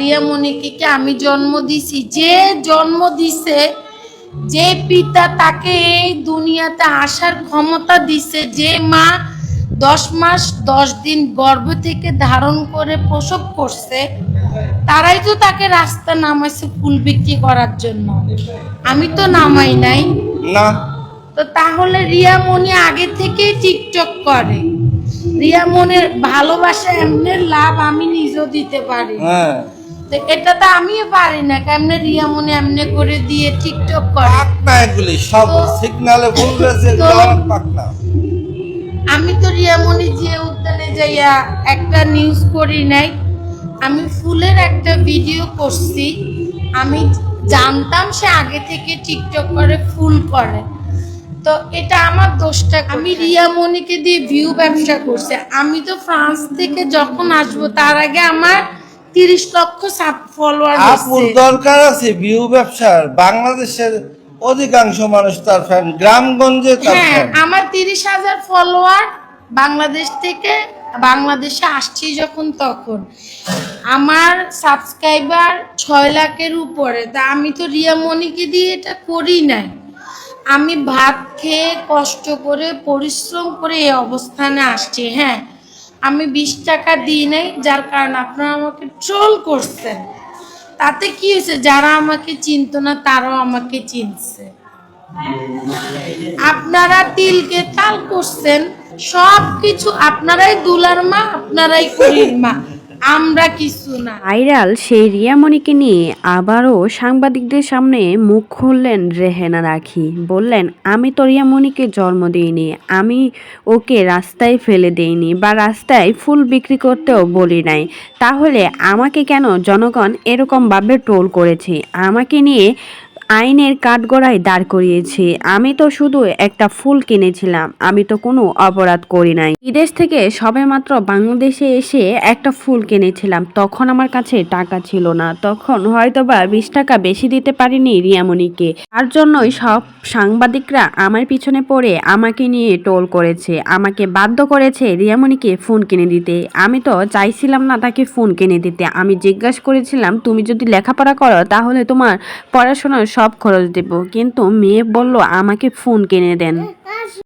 রিয়ামণিকে আমি জন্ম দিছি, যে জন্ম দিছে, যে পিতা তাকে এই দুনিয়াতে আসার ক্ষমতা দিছে, যে মা 10 মাস 10 দিন গর্ভ থেকে ধারণ করে প্রসব করছে, তারাই তো তাকে রাস্তা নামাইছে ফুল বিক্রি করার জন্য। আমি তো নামাই নাই না। তো তাহলে রিয়ামণি আগে থেকে টিকটক করে। রিয়ামণির ভালোবাসা এমনি লাভ আমি নিজেও দিতে পারি। হ্যাঁ, তো এটা তো আমিও পারি না, কেমনে রিয়ামণি এমনি করে দিয়ে টিকটক করে। পাকনা এগুলি সব সিগনালে বলতেছে পাকনা। আমি তো রিয়ামণি যে উদ্যানে যাইয়া একটা নিউজ করি নাই, আমি ফুলের একটা ভিডিও করছি। আমি জানতাম সে আগে থেকে টিকটক করে, ফুল করে, তো এটা আমার দোষটা। আমি রিয়ামণিকে দিয়ে ভিউ ব্যবসা করছি। আমি তো ফ্রান্স থেকে যখন আসবো তার আগে আমার 30 লক্ষ ফলোয়ার আপুর দরকার আছে ভিউ ব্যবসার। বাংলাদেশের অধিকাংশ মানুষ তার ফ্যান, গ্রামগঞ্জে তার হ্যাঁ, ফ্যান। আমার 30,000 ফলোয়ার। বাংলাদেশ থেকে বাংলাদেশে আসছি যখন তখন আমার সাবস্ক্রাইবার 6 লাখের উপরে। তা আমি তো রিয়ামণিকে দিয়ে এটা করি নাই। আমি ভাত খেয়ে কষ্ট করে পরিশ্রম করে এই অবস্থানে আসছি। হ্যাঁ, আমি 20 টাকা দিই নাই, যার কারণে আপনারা আমাকে ট্রোল করছেন। তাতে কি হয়েছে, যারা আমাকে চিনতো না তারাও আমাকে চিনছে। আপনারা তিলকে তাল করছেন, সবকিছু আপনারাই দুলার মা, আপনারাই কুড়ির মা, আমরা কিছু না। ভাইরাল সেই রিয়ামণিকে নিয়ে আবারও সাংবাদিকদের সামনে মুখ খুললেন রেহেনা রাখি। বললেন, আমি তো রিয়ামণিকে জন্ম দিইনি, আমি ওকে রাস্তায় ফেলে দেইনি বা রাস্তায় ফুল বিক্রি করতেও বলি নাই, তাহলে আমাকে কেন জনগণ এরকমভাবে ট্রোল করেছে, আমাকে নিয়ে আইনের কাঠগড়ায় দাঁড় করিয়েছে। আমি তো শুধু একটা ফুল কিনেছিলাম, আমি তো কোনো অপরাধ করি নাই। বিদেশ থেকে সবেমাত্র বাংলাদেশে এসে একটা ফুল কিনেছিলাম, তখন আমার কাছে টাকা ছিল না, তখন হয়তোবা 20 টাকা বেশি দিতে পারিনি রিয়ামণিকে। তার জন্যই সব সাংবাদিকরা আমার পিছনে পড়ে আমাকে নিয়ে টোল করেছে, আমাকে বাধ্য করেছে রিয়ামণিকে ফোন কিনে দিতে। আমি তো চাইছিলাম না তাকে ফোন কিনে দিতে। আমি জিজ্ঞাসা করেছিলাম, তুমি যদি লেখাপড়া করো তাহলে তোমার পড়াশোনার সব খরচ দেব, কিন্তু মেয়ে বলল আমাকে ফোন কিনে দেন।